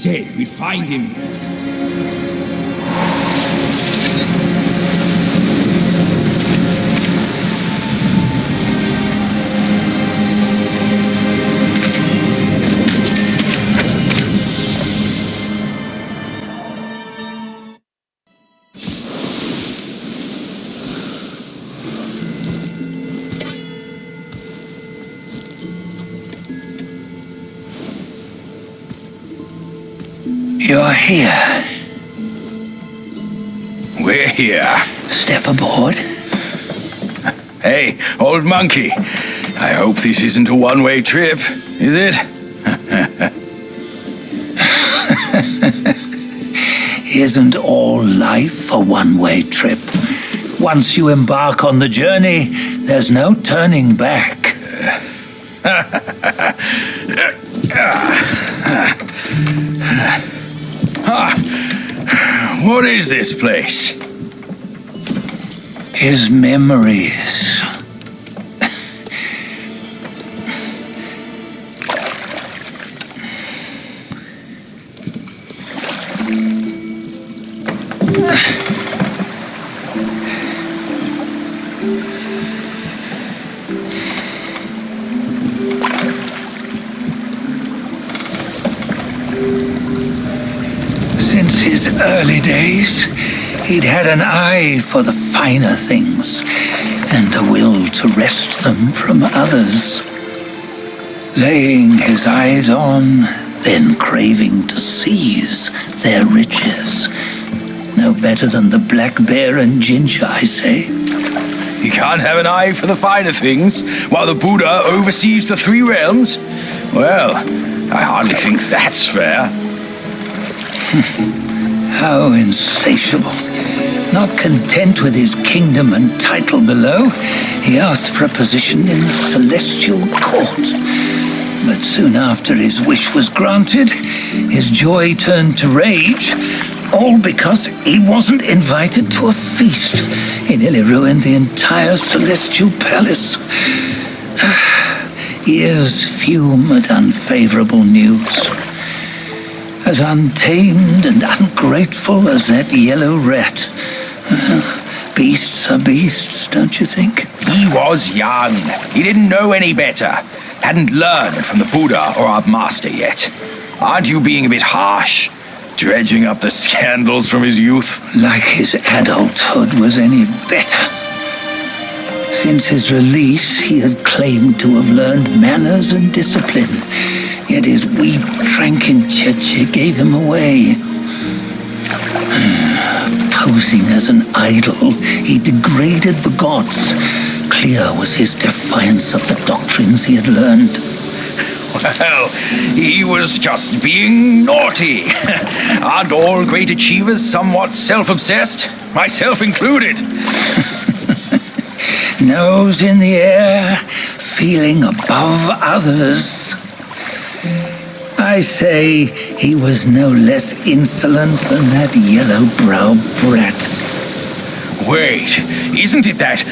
said we'd find him. You're here. We're here. Step aboard. Hey, old monkey. I hope this isn't a one-way trip, is it? Isn't all life a one-way trip? Once you embark on the journey, there's no turning back. What is this place? His memories. Since his early days, he'd had an eye for the finer things and a will to wrest them from others. Laying his eyes on, then craving to seize their riches. No better than the black bear and ginger, I say. You can't have an eye for the finer things while the Buddha oversees the three realms? Well, I hardly think that's fair. How insatiable. Not content with his kingdom and title below, he asked for a position in the celestial court. But soon after his wish was granted, his joy turned to rage, all because he wasn't invited to a feast. He nearly ruined the entire celestial palace. Ears fume at unfavorable news. As untamed and ungrateful as that yellow rat. Beasts are beasts, don't you think? He was young. He didn't know any better. Hadn't learned from the Buddha or our master yet. Aren't you being a bit harsh? Dredging up the scandals from his youth? Like his adulthood was any better. Since his release, he had claimed to have learned manners and discipline. Yet his weak Frankenchurch gave him away. Posing as an idol, he degraded the gods. Clear was his defiance of the doctrines he had learned. Well, he was just being naughty. Aren't all great achievers somewhat self-obsessed? Myself included. Nose in the air, feeling above others. I say he was no less insolent than that yellow-browed brat. Wait, isn't it that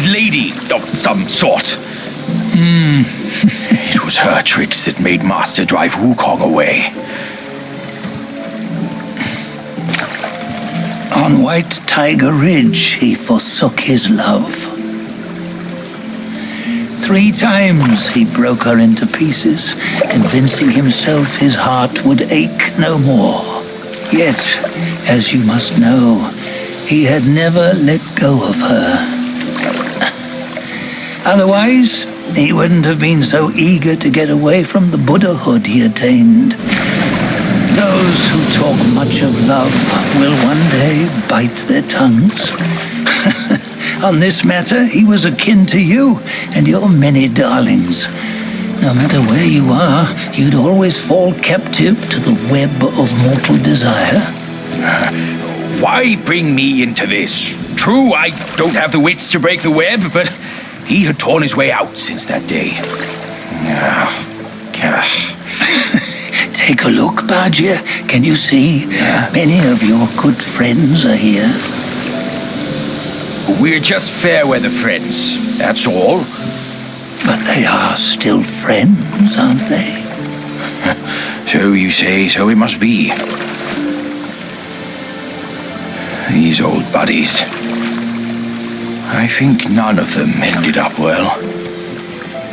lady of some sort? It was her tricks that made Master drive Wukong away. On White Tiger Ridge, he forsook his love. 3 times he broke her into pieces, convincing himself his heart would ache no more. Yet, as you must know, he had never let go of her. Otherwise, he wouldn't have been so eager to get away from the Buddhahood he attained. Those who talk much of love will one day bite their tongues. On this matter, he was akin to you and your many darlings. No matter where you are, you'd always fall captive to the web of mortal desire. Why bring me into this? True, I don't have the wits to break the web, but he had torn his way out since that day. Take a look, Bajia. Can you see? Many of your good friends are here. We're just fair-weather friends, that's all. But they are still friends, aren't they? So you say, so it must be. These old buddies. I think none of them ended up well.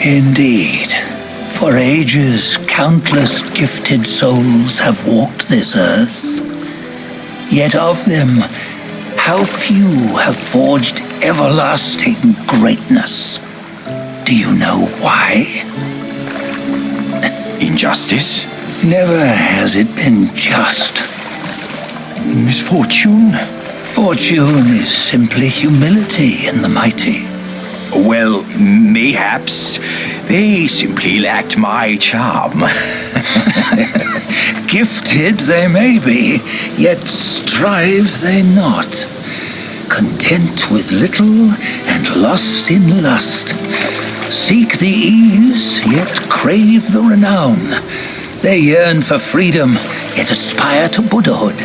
Indeed. For ages, countless gifted souls have walked this earth. Yet of them, how few have forged everlasting greatness? Do you know why? Injustice? Never has it been just. Misfortune? Fortune is simply humility in the mighty. Well, mayhaps they simply lacked my charm. Gifted they may be, yet strive they not. Content with little and lost in lust. Seek the ease, yet crave the renown. They yearn for freedom, yet aspire to Buddhahood.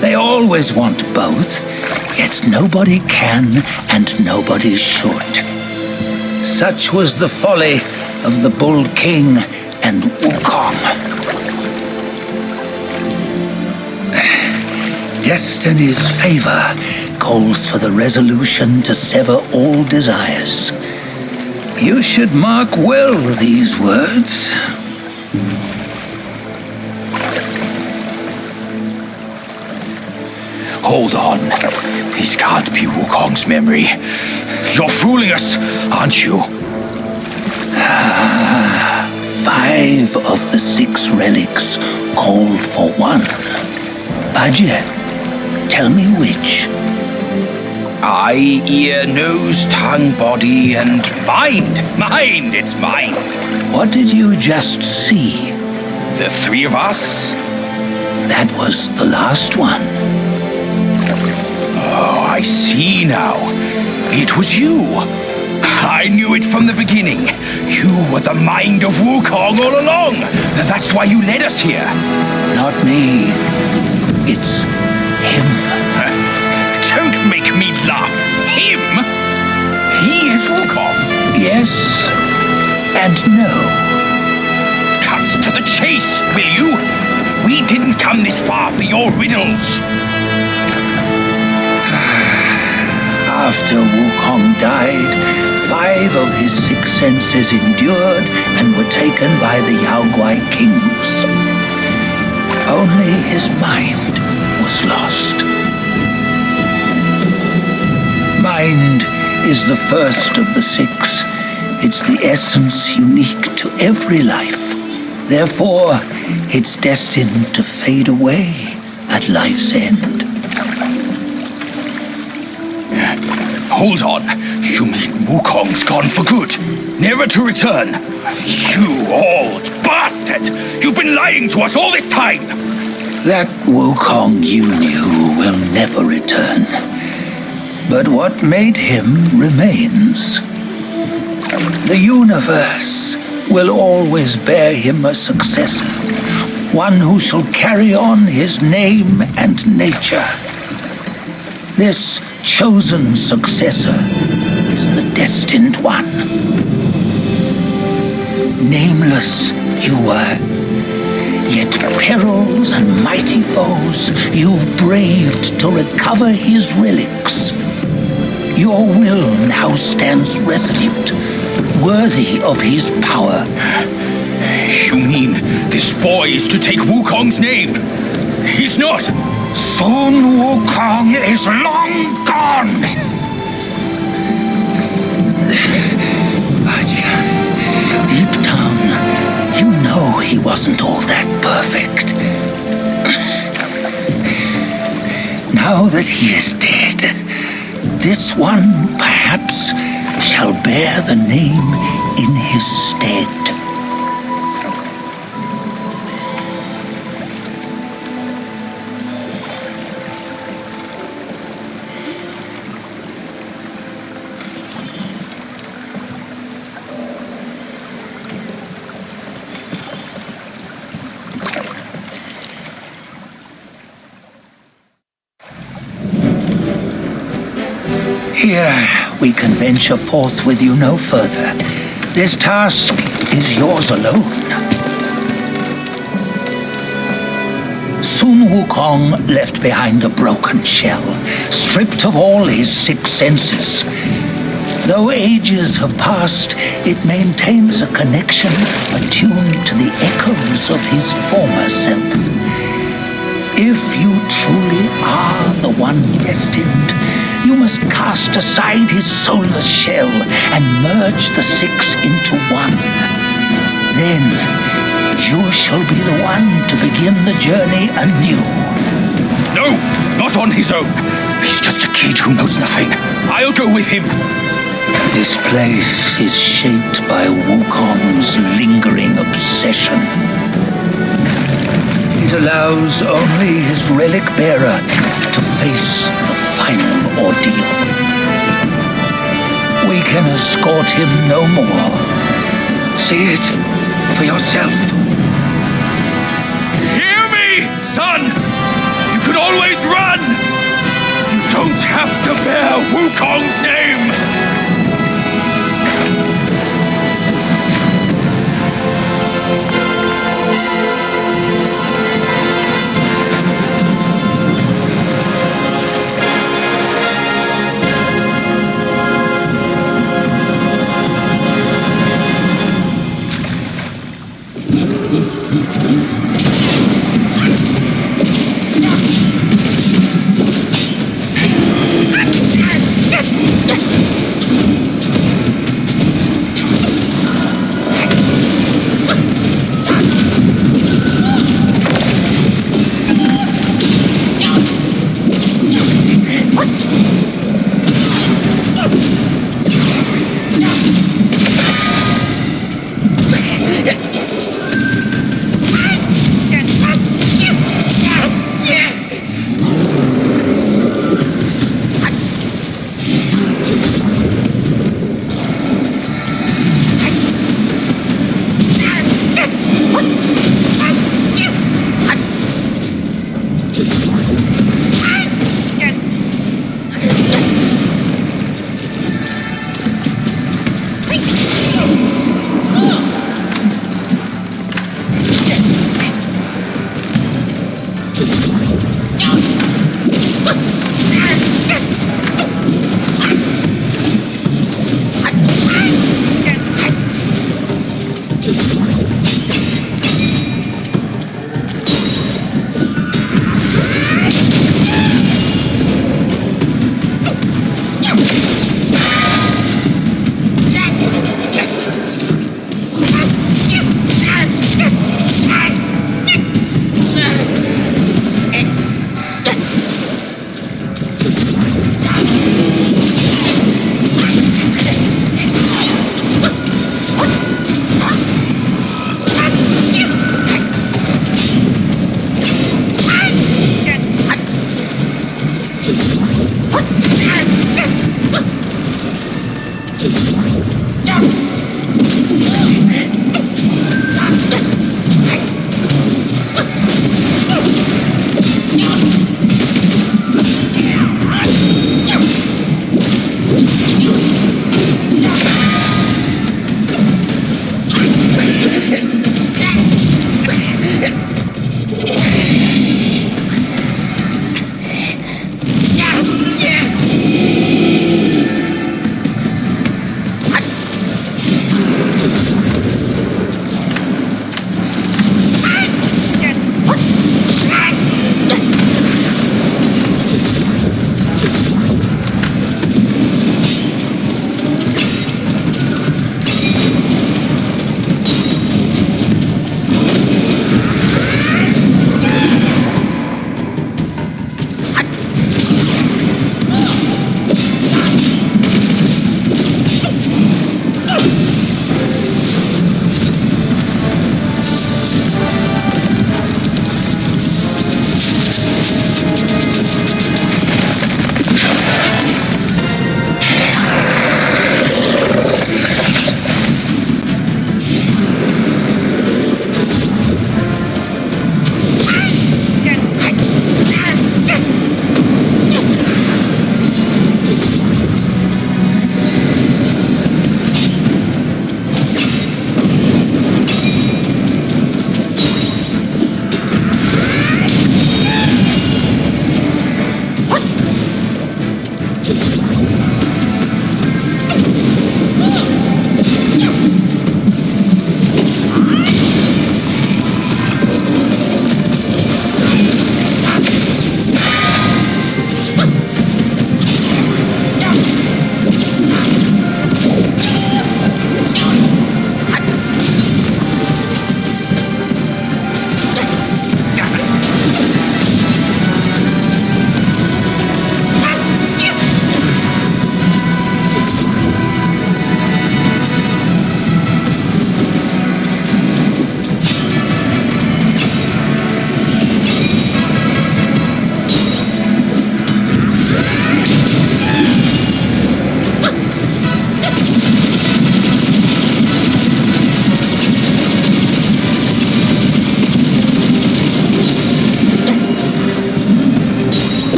They always want both, yet nobody can and nobody should. Such was the folly of the Bull King and Wukong. Destiny's favor calls for the resolution to sever all desires. You should mark well these words. Hold on. This can't be Wukong's memory. You're fooling us, aren't you? 5 of the 6 relics call for one. Bajie, tell me which. Eye, ear, nose, tongue, body, and mind. Mind, it's mind. What did you just see? The 3 of us? That was the last one. Oh, I see now. It was you. I knew it from the beginning. You were the mind of Wukong all along. That's why you led us here. Not me. It's him. Don't make me laugh. Him? He is Wukong. Yes and no. Cut to the chase, will you? We didn't come this far for your riddles. After Wukong died, 5 of his 6 senses endured and were taken by the Yaoguai kings. Only his mind was lost. Mind is the first of the 6. It's the essence unique to every life. Therefore, it's destined to fade away at life's end. Hold on. You mean Wukong's gone for good? Never to return? You old bastard! You've been lying to us all this time! That Wukong you knew will never return. But what made him remains. The universe will always bear him a successor, one who shall carry on his name and nature. This chosen successor is the Destined One. Nameless you were, yet perils and mighty foes you've braved to recover his relics. Your will now stands resolute, worthy of his power. You mean this boy is to take Wukong's name? He's not! Soon Wukong is long gone! But deep down, you know he wasn't all that perfect. Now that he is dead, this one perhaps shall bear the name in his stead. Here, we can venture forth with you no further. This task is yours alone. Soon Wukong left behind a broken shell, stripped of all his 6 senses. Though ages have passed, it maintains a connection attuned to the echoes of his former self. If you truly are the one destined, you must cast aside his soulless shell and merge the 6 into one. Then you shall be the one to begin the journey anew. No, not on his own. He's just a kid who knows nothing. I'll go with him. This place is shaped by Wukong's lingering obsession. It allows only his relic bearer to face the final ordeal. We can escort him no more. See it for yourself. Hear me, son! You can always run! You don't have to bear Wukong's name!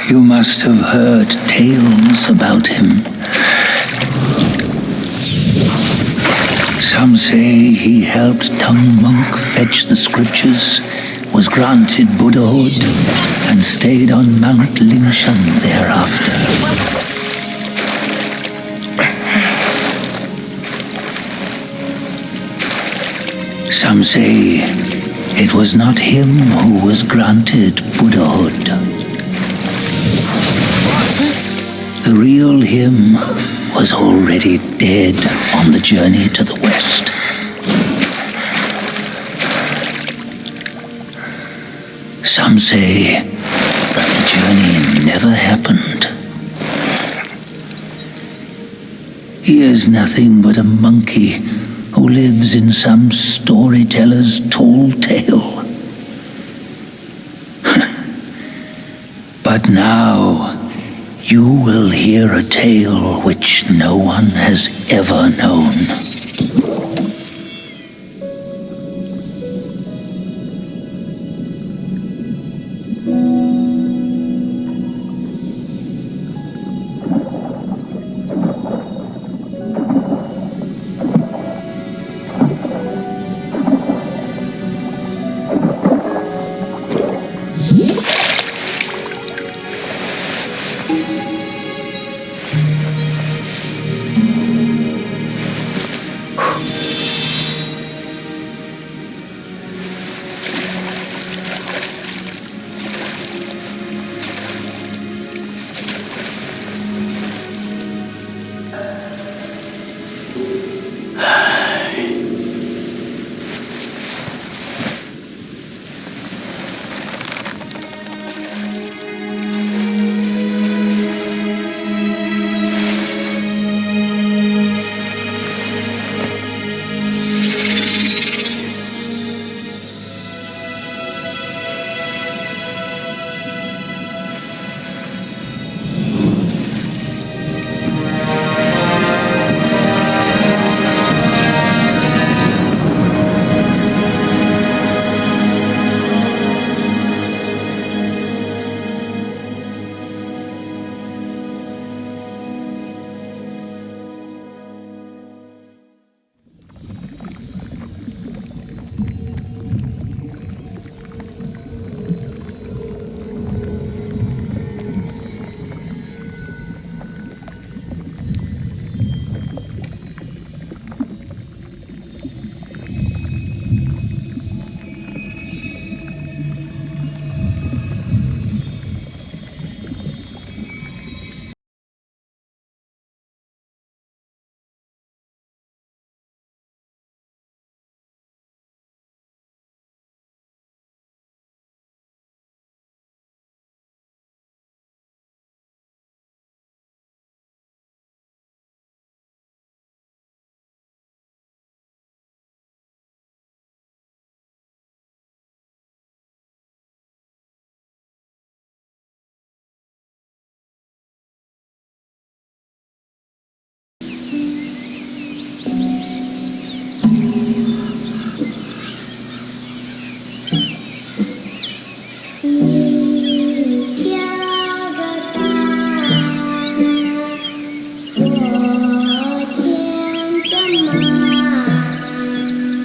You must have heard tales about him. Some say he helped Tung Monk fetch the scriptures, was granted Buddhahood, and stayed on Mount Lingshan thereafter. Some say it was not him who was granted Buddhahood. The real him was already dead on the journey to the west. Some say that the journey never happened. He is nothing but a monkey who lives in some storyteller's tall tale. But now, you will hear a tale which no one has ever known.